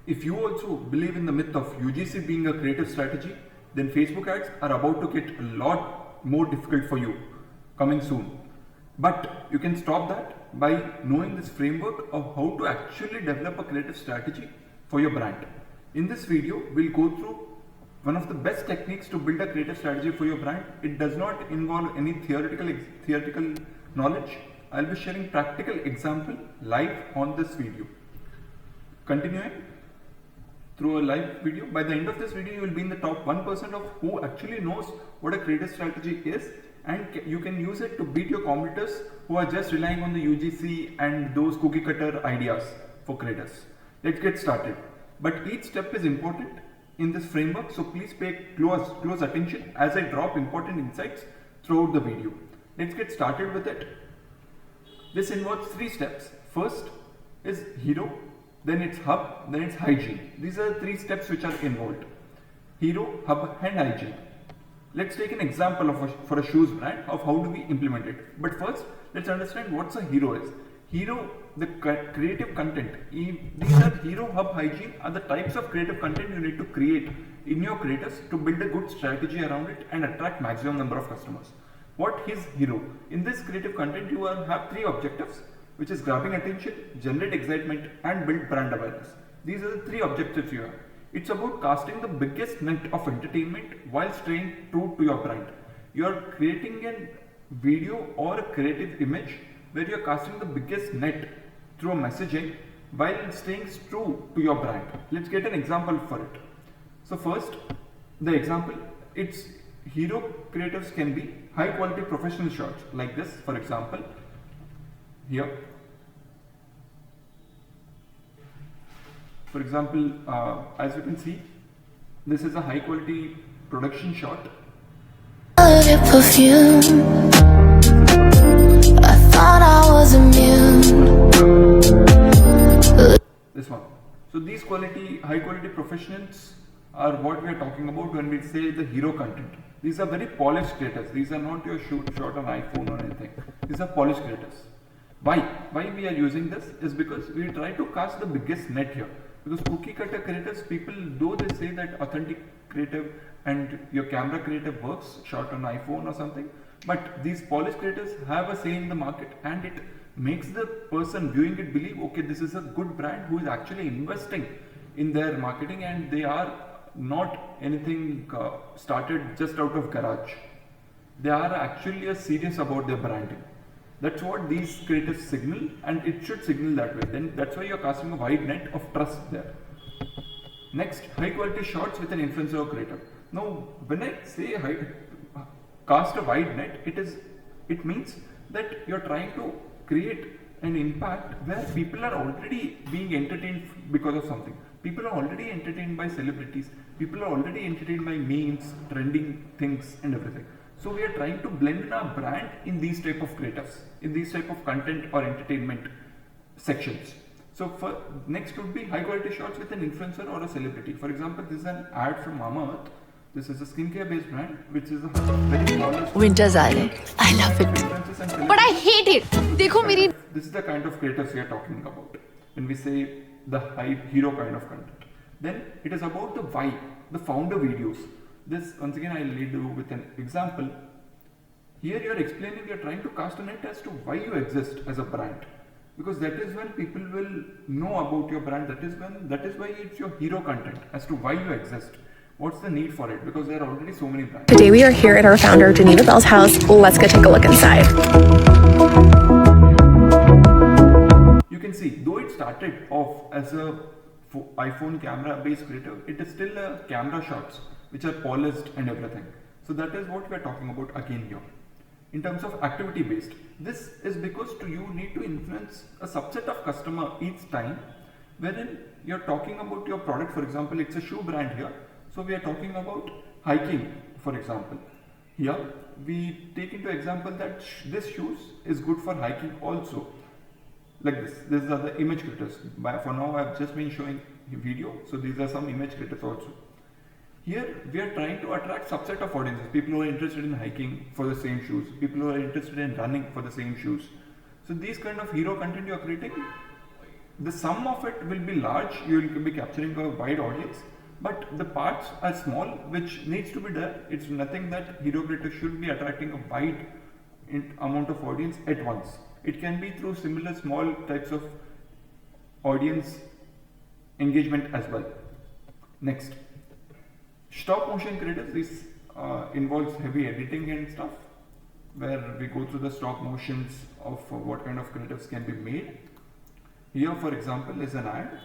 If you also believe in the myth of UGC being a creative strategy, then Facebook ads are about to get a lot more difficult for you coming soon. But you can stop that by knowing this framework of how to actually develop a creative strategy for your brand. In this video, we'll go through one of the best techniques to build a creative strategy for your brand. It does not involve any theoretical knowledge. I'll be sharing practical example live on this video. Continuing through a live video. By the end of this video, you will be in the top 1% of who actually knows what a creative strategy is, and you can use it to beat your competitors who are just relying on the UGC and those cookie cutter ideas for creators. Let's get started. But each step is important in this framework, so please pay close attention as I drop important insights throughout the video. Let's get started with it. This involves 3 steps. First is hero, then it's hub, then it's hygiene. These are the 3 steps which are involved. Hero, hub and hygiene. Let's take an example for a shoes brand of how do we implement it. But first, let's understand what's a hero is. Hero, the creative content. These are hero, hub, hygiene are the types of creative content you need to create in your creators to build a good strategy around it and attract maximum number of customers. What is hero? In this creative content, you have 3 objectives, which is grabbing attention, generate excitement, and build brand awareness. These are the 3 objectives you have. It's about casting the biggest net of entertainment while staying true to your brand. You are creating a video or a creative image where you are casting the biggest net through a messaging while staying true to your brand. Let's get an example for it. So first, the example, it's hero creatives can be high quality professional shots like this, for example, here. For example, as you can see, this is a high quality production shot. Your perfume. I thought I was immune. This one. So these high quality professionals are what we are talking about when we say the hero content. These are very polished creators. These are not your shot on iPhone or anything. These are polished creators. Why we are using this is because we try to cast the biggest net here. Because cookie cutter creators, people, though they say that authentic creative and your camera creative works, shot on iPhone or something, but these polished creators have a say in the market, and it makes the person viewing it believe, okay, this is a good brand who is actually investing in their marketing, and they are not anything started just out of garage. They are actually serious about their branding. That's what these creatives signal, and it should signal that way. Then that's why you're casting a wide net of trust there. Next, high quality shots with an influencer or creator. Now, when I say cast a wide net, it means that you're trying to create an impact where people are already being entertained because of something. People are already entertained by celebrities. People are already entertained by memes, trending things, and everything. So we are trying to blend in our brand in these type of creatives, in these type of content or entertainment sections. So for next would be high quality shots with an influencer or a celebrity. For example, this is an ad from Mama Earth. This is a skincare based brand, which is a very polished. Winter's Island. I love it. But I hate it. This is the kind of creators we are talking about when we say the high hero kind of content. Then it is about the why, the founder videos. This, once again, I'll lead you with an example. Here you're explaining, you're trying to cast a net as to why you exist as a brand. Because that is when people will know about your brand. That is why it's your hero content as to why you exist. What's the need for it? Because there are already so many brands. Today we are here at our founder, Geneva Bell's house. Let's go take a look inside. You can see, though it started off as a iPhone camera based creator, it is still a camera shots which are polished and everything. So that is what we are talking about again here. In terms of activity based, this is because you need to influence a subset of customer each time, wherein you're talking about your product. For example, it's a shoe brand here. So we are talking about hiking, for example. Here we take into example that this shoes is good for hiking also. Like this. These are the image creators. For now, I have just been showing video. So these are some image creators also. Here we are trying to attract subset of audiences, people who are interested in hiking for the same shoes, people who are interested in running for the same shoes. So these kind of hero content you are creating the sum of it will be large, you will be capturing a wide audience, but the parts are small, which needs to be there. It's nothing that hero creative should be attracting a wide amount of audience at once. It can be through similar small types of audience engagement as well. Next, stop motion creators. This involves heavy editing and stuff, where we go through the stop motions of what kind of creatives can be made. Here, for example, is an ad,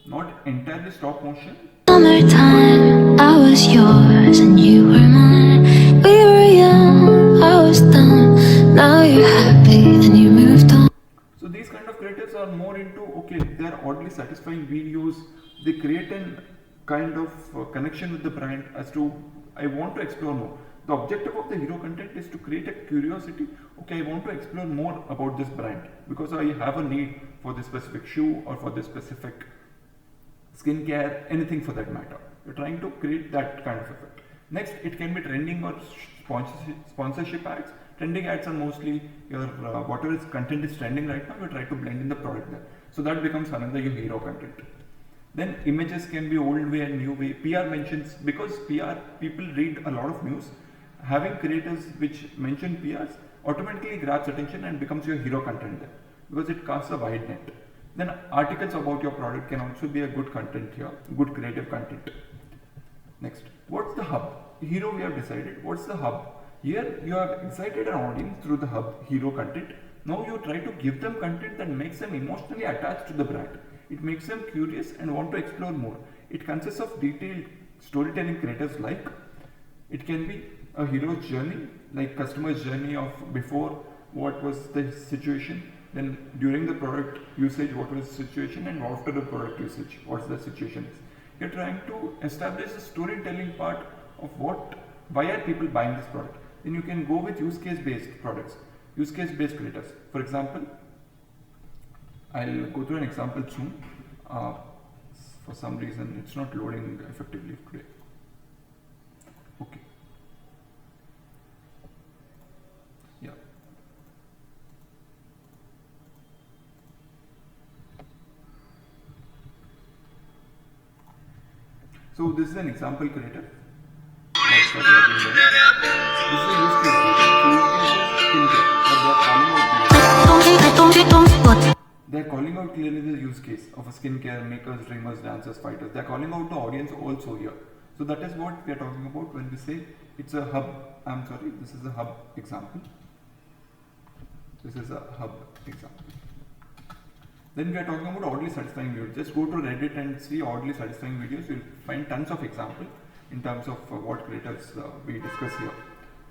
not entirely stop motion. Summertime, I was yours and you were mine. We were young, I was dumb. Now you're happy and you moved on. So these kind of creatives are more into, okay, they are oddly satisfying videos. They create an kind of connection with the brand as to, I want to explore more. The objective of the hero content is to create a curiosity. Okay, I want to explore more about this brand because I have a need for this specific shoe or for this specific skincare, anything for that matter. You're trying to create that kind of effect. Next, it can be trending or sponsorship ads. Trending ads are mostly your whatever is content is trending right now, you try to blend in the product there. So that becomes another your hero content. Then images can be old way and new way. PR mentions, because PR people read a lot of news. Having creators which mention PRs automatically grabs attention and becomes your hero content there, because it casts a wide net. Then articles about your product can also be a good content here, good creative content. Next, what's the hub? Hero we have decided. What's the hub? Here you have excited an audience through the hub hero content. Now you try to give them content that makes them emotionally attached to the brand. It makes them curious and want to explore more. It consists of detailed storytelling creatives like, it can be a hero's journey, like customer's journey of before, what was the situation, then during the product usage, what was the situation, and after the product usage, what the situation is. You're trying to establish the storytelling part of why are people buying this product. Then you can go with use case based products, use case based creators. For example, I'll go through an example soon. For some reason, it's not loading effectively today. Okay. Yeah. So this is an example creator. That's what we are doing there. This is a use case creator. So use case is skincare, but they're calling out clearly the use case of a skincare, makers, dreamers, dancers, fighters. They're calling out the audience also here. So that is what we are talking about when we say it's a hub. I'm sorry, this is a hub example. This is a hub example. Then we are talking about oddly satisfying videos. Just go to Reddit and see oddly satisfying videos. You'll find tons of examples in terms of what creators we discuss here.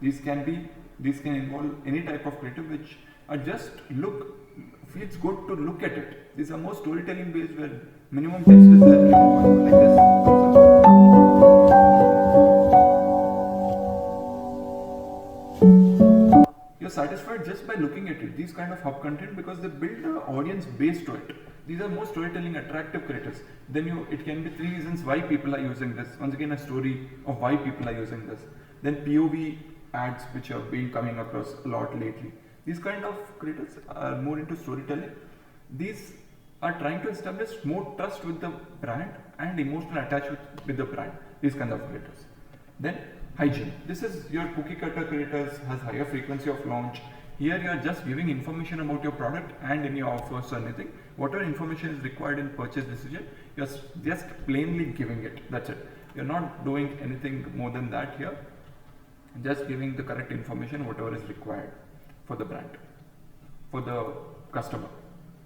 These can involve any type of creative which are just feels good to look at it. These are more storytelling based where minimum text is there, like this. You're satisfied just by looking at it. These kind of hub content, because they build an audience base to it. These are more storytelling attractive creators. Then it can be 3 reasons why people are using this. Once again, a story of why people are using this. Then POV ads which have been coming across a lot lately. These kind of creators are more into storytelling. These are trying to establish more trust with the brand and emotional attachment with the brand. These kind of creators. Then hygiene. This is your cookie cutter creators, has higher frequency of launch. Here you are just giving information about your product and any offers or anything. Whatever information is required in purchase decision, you're just plainly giving it. That's it. You're not doing anything more than that here. Just giving the correct information, whatever is required for the brand, for the customer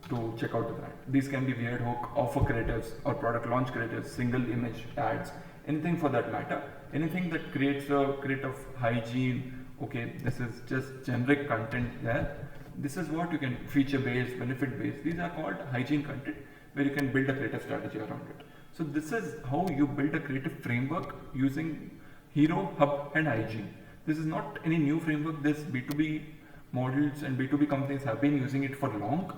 to check out the brand. These can be weird hook, offer creatives or product launch creatives, single image ads, anything for that matter. Anything that creates a creative hygiene. Okay, this is just generic content there. This is what you can feature based, benefit based. These are called hygiene content where you can build a creative strategy around it. So this is how you build a creative framework using hero, hub and hygiene. This is not any new framework. This B2B models and B2B companies have been using it for long.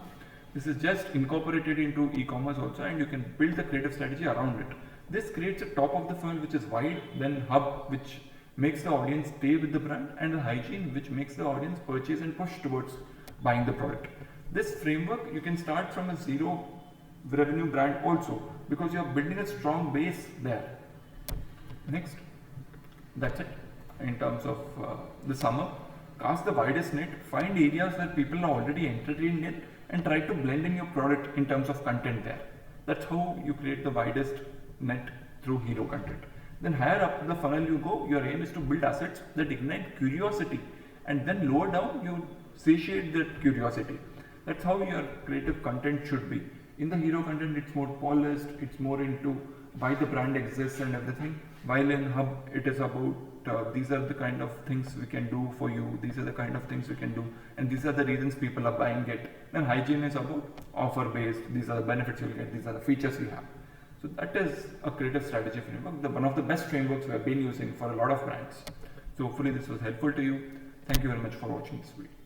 This is just incorporated into e-commerce also, and you can build the creative strategy around it. This creates a top of the funnel which is wide, then hub which makes the audience stay with the brand, and the hygiene which makes the audience purchase and push towards buying the product. This framework, you can start from a zero revenue brand also, because you are building a strong base there. Next, that's it in terms of the summer. Cast the widest net, find areas where people are already entertained in, and try to blend in your product in terms of content there. That's how you create the widest net through hero content. Then higher up the funnel you go, your aim is to build assets that ignite curiosity, and then lower down you satiate that curiosity. That's how your creative content should be. In the hero content, it's more polished, it's more into why the brand exists and everything. While in hub, it is about these are the kind of things we can do for you, these are the kind of things we can do, and these are the reasons people are buying it. Then hygiene is about offer based, these are the benefits you'll get, these are the features we have. So that is a creative strategy framework, one of the best frameworks we have been using for a lot of brands. So hopefully this was helpful to you. Thank you very much for watching this video.